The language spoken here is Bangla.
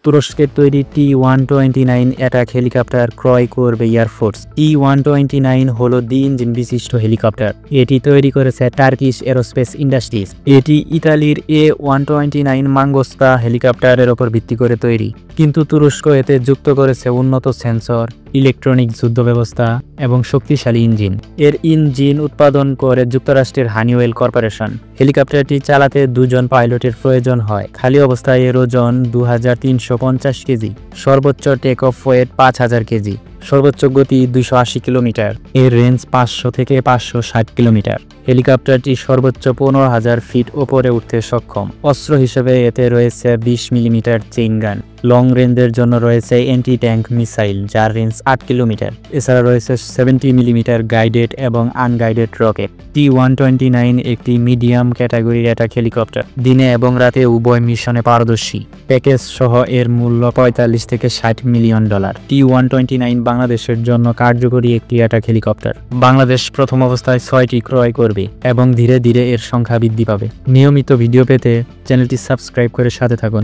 তুরস্কের তৈরি T-129 অ্যাটাক হেলিকপ্টার ক্রয় করবে এয়ারফোর্স। T-129 হলো দ্বি ইঞ্জিন বিশিষ্ট হেলিকপ্টার। এটি তৈরি করেছে টার্কিশ এরোস্পেস ইন্ডাস্ট্রিজ। এটি ইতালির A-129 মাঙ্গোস্তা হেলিকপ্টারের ওপর ভিত্তি করে তৈরি, কিন্তু তুরস্ক এতে যুক্ত করেছে উন্নত সেন্সর, ইলেকট্রনিক যুদ্ধ ব্যবস্থা এবং শক্তিশালী ইঞ্জিন। এর ইঞ্জিন উৎপাদন করে যুক্তরাষ্ট্রের হানিওয়েল কর্পোরেশন। হেলিকপ্টারটি চালাতে দুজন পাইলটের প্রয়োজন হয়। খালি অবস্থায় এর ওজন 2350 কেজি, সর্বোচ্চ টেক অফ ওয়েট 5000 কেজি, সর্বোচ্চ গতি 280 কিলোমিটার। এর রেঞ্জ 500 থেকে 560 কিলোমিটার। হেলিকপ্টারটি সর্বোচ্চ 15,000 ফিট ওপরে উঠতে সক্ষম। অস্ত্র হিসেবে এতে রয়েছে 20 মিলিমিটার চেইন গান। লং রেঞ্জের জন্য রয়েছে অ্যান্টি ট্যাঙ্ক মিসাইল, যার রেঞ্জ 8 কিলোমিটার। এছাড়া রয়েছে 70 মিলিমিটার গাইডেড এবং আনগাইডেড রকেট। T-129 একটি মিডিয়াম ক্যাটাগরির অ্যাটাক হেলিকপ্টার, দিনে এবং রাতে উভয় মিশনে পারদর্শী। প্যাকেজ সহ এর মূল্য $45 থেকে $60 মিলিয়ন। T-129 বাংলাদেশের জন্য কার্যকরী একটি অ্যাটাক হেলিকপ্টার। বাংলাদেশ প্রথম অবস্থায় 6টি ক্রয় করবে এবং ধীরে ধীরে এর সংখ্যা বৃদ্ধি পাবে। নিয়মিত ভিডিও পেতে চ্যানেলটি সাবস্ক্রাইব করে সাথে থাকুন।